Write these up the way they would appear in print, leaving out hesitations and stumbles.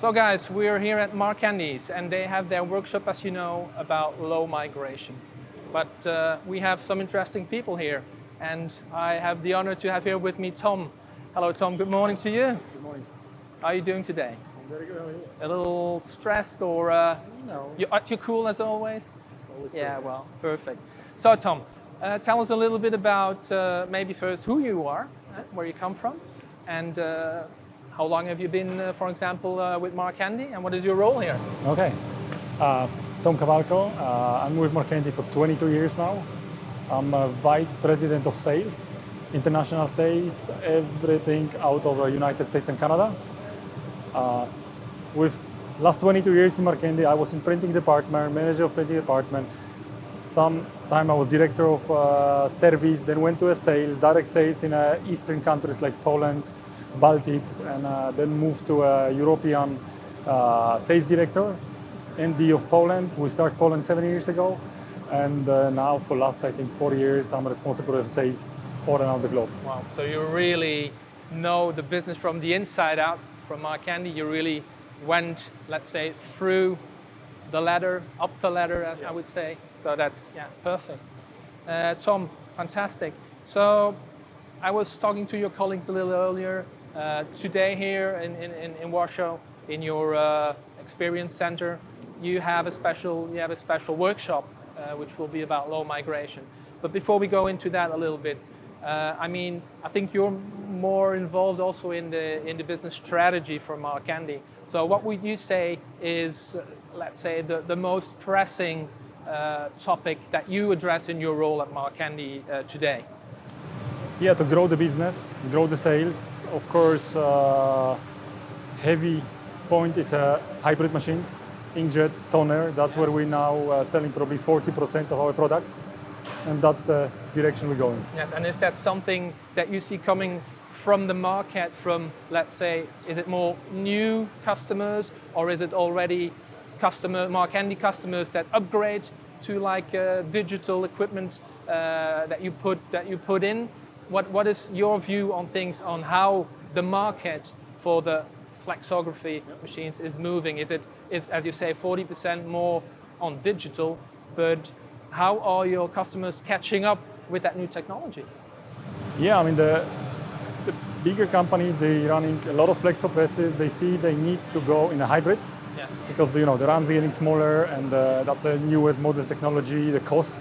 So guys, we're here at Marcandy's and they have their workshop, as you know, about low migration. But we have some interesting people here and I have the honor to have here with me Tom. Hello Tom, good morning to you. Good morning. How are you doing today? I'm very good. How are you? A little stressed or No. you're cool as always? Always Yeah, good. well, perfect. So Tom, tell us a little bit about maybe first who you are, where you come from, and how long have you been, for example, with Marcandy, and what is your role here? Okay. Tom Cavalco. I'm with Marcandy for 22 years now. I'm a Vice President of Sales, International Sales, everything out of the United States and Canada. With last 22 years in Marcandy, I was in printing department, manager of printing department. Some time I was director of service, then went to a sales, direct sales in eastern countries like Poland, Baltics, and then moved to a European sales director, ND of Poland. We started Poland 7 years ago, and now for last, I think, 4 years, I'm responsible for sales all around the globe. Wow, so you really know the business from the inside out, from Marcandy. You really went, let's say, through the ladder, up the ladder, as I would say. So that's, yeah, perfect. Tom, fantastic. So I was talking to your colleagues a little earlier. Today here in Warsaw, in your experience center, you have a special workshop which will be about low migration. But before we go into that a little bit, I mean, I think you're more involved also in the business strategy for Marcandy. So what would you say is, let's say, the most pressing topic that you address in your role at Marcandy today? Yeah, to grow the business, grow the sales. Of course, heavy point is hybrid machines, inkjet, toner. That's where we're now selling probably 40% of our products. And that's the direction we're going. Yes, and is that something that you see coming from the market from, let's say, is it more new customers or is it already Marcandy customers that upgrade to like digital equipment that you put in? What is your view on things, on how the market for the flexography machines is moving? It's, as you say, 40% more on digital, but how are your customers catching up with that new technology? Yeah, I mean, the bigger companies, they're running a lot of flexo presses. They see they need to go in a hybrid. Yes. Because the runs are getting smaller, and that's the newest, modern technology. The cost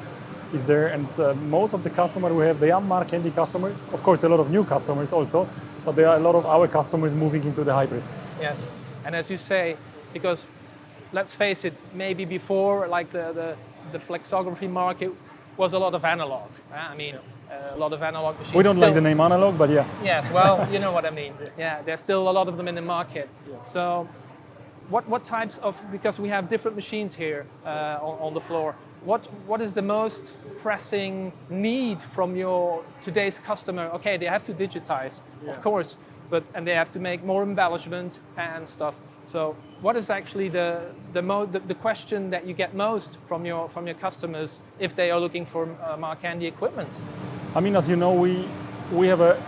is there, and most of the customers we have, they are Marcandy customers. Of course, a lot of new customers also, but there are a lot of our customers moving into the hybrid. Yes, and as you say, because let's face it, maybe before, like the flexography market was a lot of analog. I mean, a lot of analog machines. We don't like the name analog, but yeah. Yes, well, you know what I mean. Yeah, there's still a lot of them in the market. Yeah. So, what types of, because we have different machines here on the floor, what is the most pressing need from your today's customer? Okay, they have to digitize, of course, and they have to make more embellishment and stuff. So what is actually the question that you get most from your customers if they are looking for Marcandy equipment? I mean, as you know, we have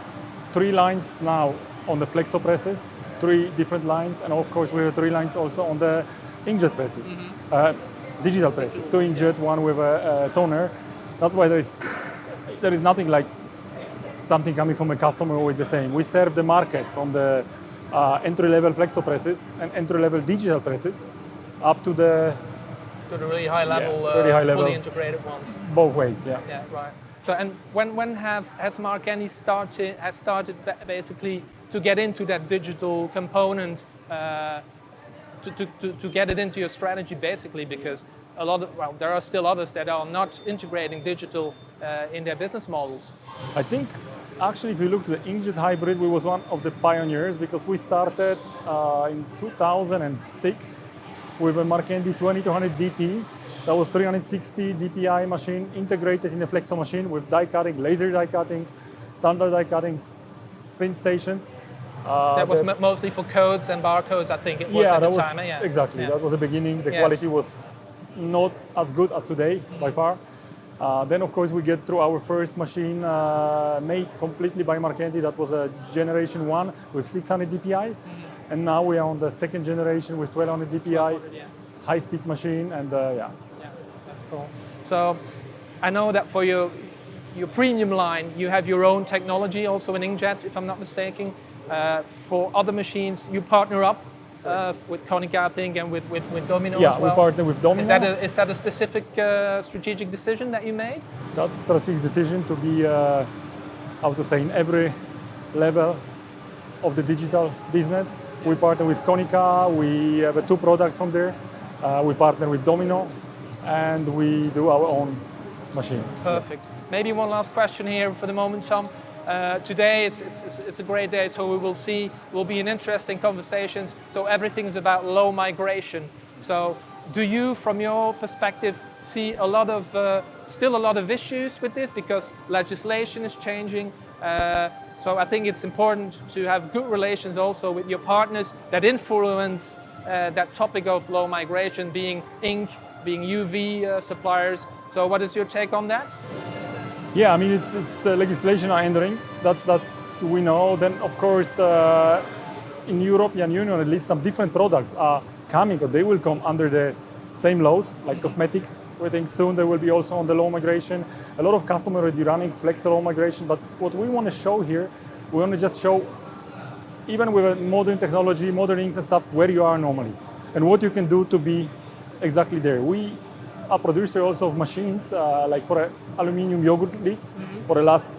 3 lines now on the flexo presses, 3 different lines, and of course we have 3 lines also on the inkjet presses, digital presses, 2 inkjet, 1 with a toner. That's why there is nothing like something coming from a customer always the same. We serve the market from the entry-level flexo presses and entry-level digital presses up to the really high level, very high level, fully integrated ones. Both ways, yeah. Yeah, right. So, and when has Marcandy started basically to get into that digital component, to get it into your strategy, basically, because there are still others that are not integrating digital in their business models. I think actually, if you look at the inkjet hybrid, we was one of the pioneers because we started in 2006 with a Marcandy 2200 DT. That was 360 DPI machine integrated in a flexo machine with die cutting, laser die cutting, standard die cutting, print stations. That was mostly for codes and barcodes, I think it was at the time. Yeah, exactly. Yeah. That was the beginning. The quality was not as good as today, by far. Then, of course, we get through our first machine made completely by Marcandy. That was a generation 1 with 600 DPI. And now we are on the second generation with 1200 DPI, Yeah. high-speed machine, and yeah. Yeah, that's cool. So I know that for your premium line, you have your own technology also in inkjet, if I'm not mistaken. For other machines, you partner up with Konica, I think, and with Domino Yeah, as well. we partner with Domino. Is that a specific strategic decision that you made? That's a strategic decision to be, how to say, in every level of the digital business. We partner with Konica, we have 2 products from there. We partner with Domino, and we do our own machine. Perfect. Maybe one last question here for the moment, Tom. Today it's a great day, so will be an interesting conversations. So everything's about low migration. So do you, from your perspective, see still a lot of issues with this because legislation is changing? So I think it's important to have good relations also with your partners that influence that topic of low migration, being ink, being UV suppliers. So what is your take on that? Yeah, I mean, it's legislation are entering. That's we know. Then, of course, in European Union, at least some different products are coming, or they will come under the same laws, like cosmetics. We think soon they will be also on the low migration. A lot of customers are already running flex low migration, but what we want to show here, we want to just show, even with modern technology, modern inks and stuff, where you are normally, and what you can do to be exactly there. We are producer also of machines, like for aluminum yogurt lids. For the last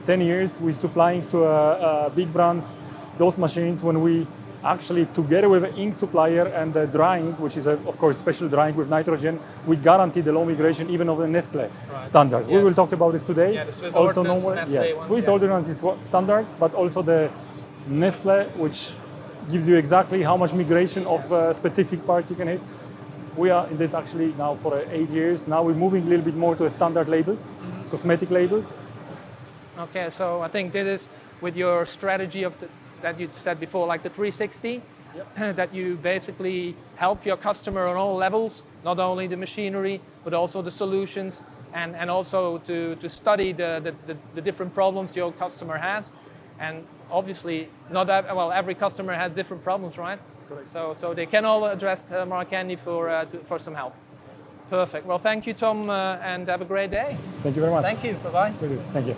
10 years, we're supplying to big brands those machines when we actually, together with an ink supplier and the drying, which is, of course, special drying with nitrogen, we guarantee the low migration even of the Nestle standards. Yes. We will talk about this today. Yeah, the Swiss also ordinance, Nestle ones, Swiss yeah. ordinance is standard, but also the Nestle, which gives you exactly how much migration of specific parts you can have. We are in this actually now for 8 years. Now we're moving a little bit more to standard labels, cosmetic labels. Okay, so I think this is with your strategy that you said before, like the 360, that you basically help your customer on all levels, not only the machinery, but also the solutions, and also to study the different problems your customer has. And obviously, every customer has different problems, right? Correct. So they can all address Maracani for some help. Perfect. Well, thank you, Tom, and have a great day. Thank you very much. Thank you. Bye-bye. Thank you.